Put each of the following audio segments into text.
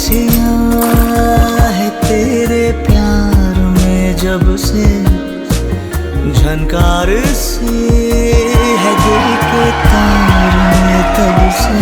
खुशियाँ है तेरे प्यार में जब से झनकार से है दिल के तार में तब से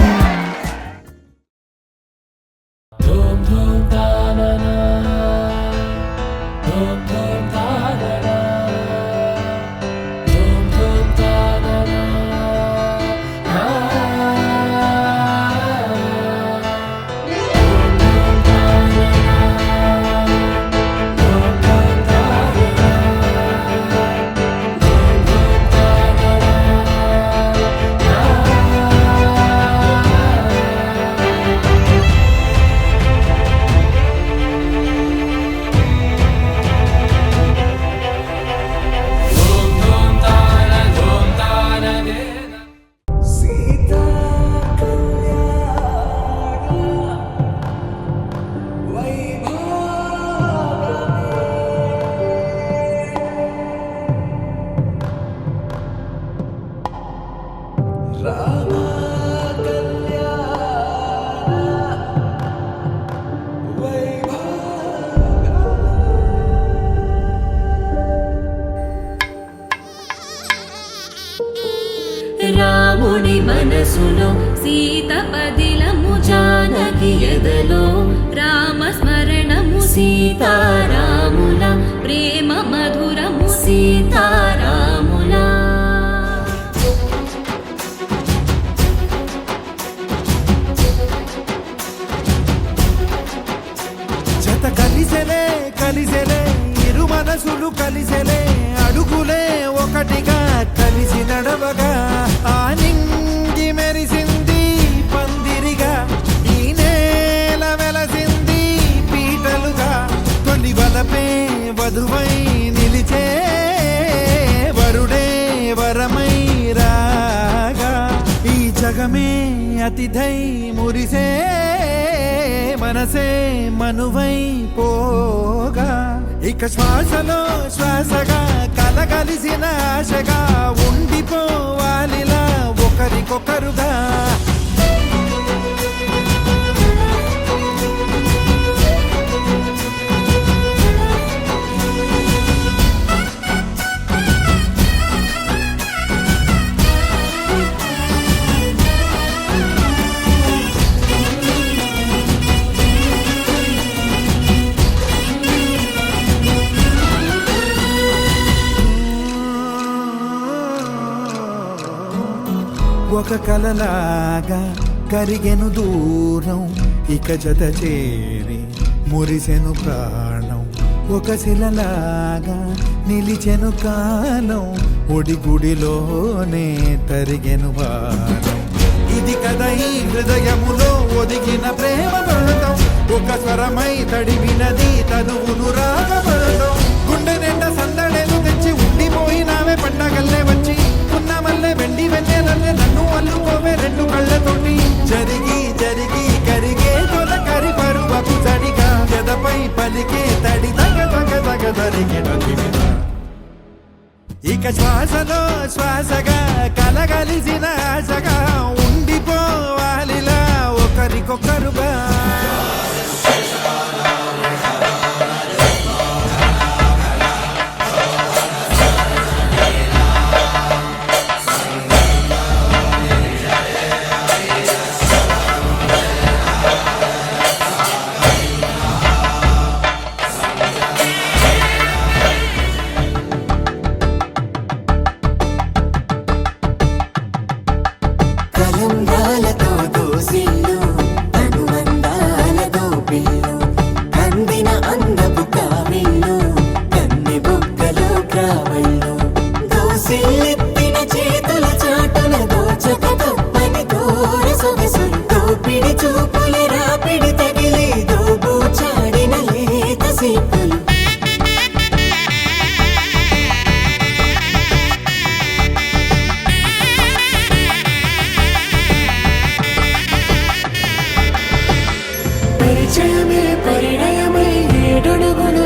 రాముని మనసులో సీత పదిలము జానకి ఎదలో రామ స్మరణము సీతారాముల ప్రేమ మధురము సీతారాముల జత కలిసెలే కలిసెలే ఇరు మనసులు కలిసెలే అడుగులే ఒకటిగా కలిసి నడవగా ఆ నింగి మెరిసింది పందిరిగా ఈ నేల వెలసింది పీటలుగా తొలి వలపే వధువై నిలిచే వరుడే వరమై రాగా ఈ జగమే అతిథై మురిసే మనసే మనువై పోగా ఇక శ్వాసలో శ్వాసగా కలగలిసిన ఆశగా ఉండిపోవాలిలా ఒకరికొకరుగా ఒక కలలాగా కరిగెను దూరం ఇక జత చేరి మురిసెను ప్రాణం ఒక శిలలాగా నిలిచెను కాలం ఒడిగుడిలోనే తరిగెను వారం ఇది కదా ఈ హృదయములో ఒదిగిన ప్రేమ పడతాం ఒక స్వరమై తడివినది తనువును రాగపడతాం గుండె నిండా సందడేలు తెచ్చి ఉండిపోయినావే పండగల్లే వచ్చి మల్లె వెండి వెన్నెలల్లే నన్ను అల్లుకోవే రెండు కళ్ళతోటి జరిగి జరిగి కరిగే తొలకరి పరువపు సడిగా జదపై పలికే తడి తగ తగ తగ తరిగే ఇక శ్వాసలో శ్వాసగా కలగలిసిన ఆశగా ఉండిపోవాలిలా ఒకరికొకరుగా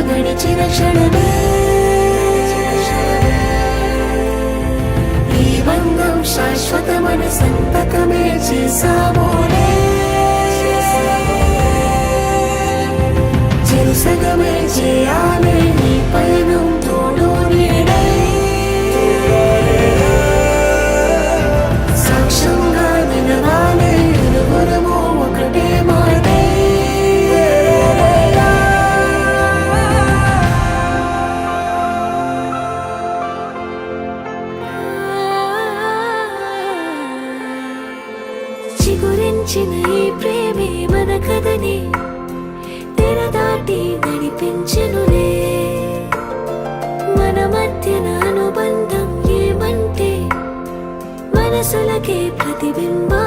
గడిచిన క్షణమే ఈ బంధం శాశ్వతమని సంతకమే చేసామోనే సగమే చేయాలి ఈ పయనం తోడు నీడై సాక్ష్యంగా నిలవాలి ఇరువురము ఒకటే మాటై చిగురించిన ఈ ప్రేమే మన కథని తెర దాటి నడిపించెనులే మన మధ్యన అనుబంధం ఏమంటే మనసులకే ప్రతిబింబా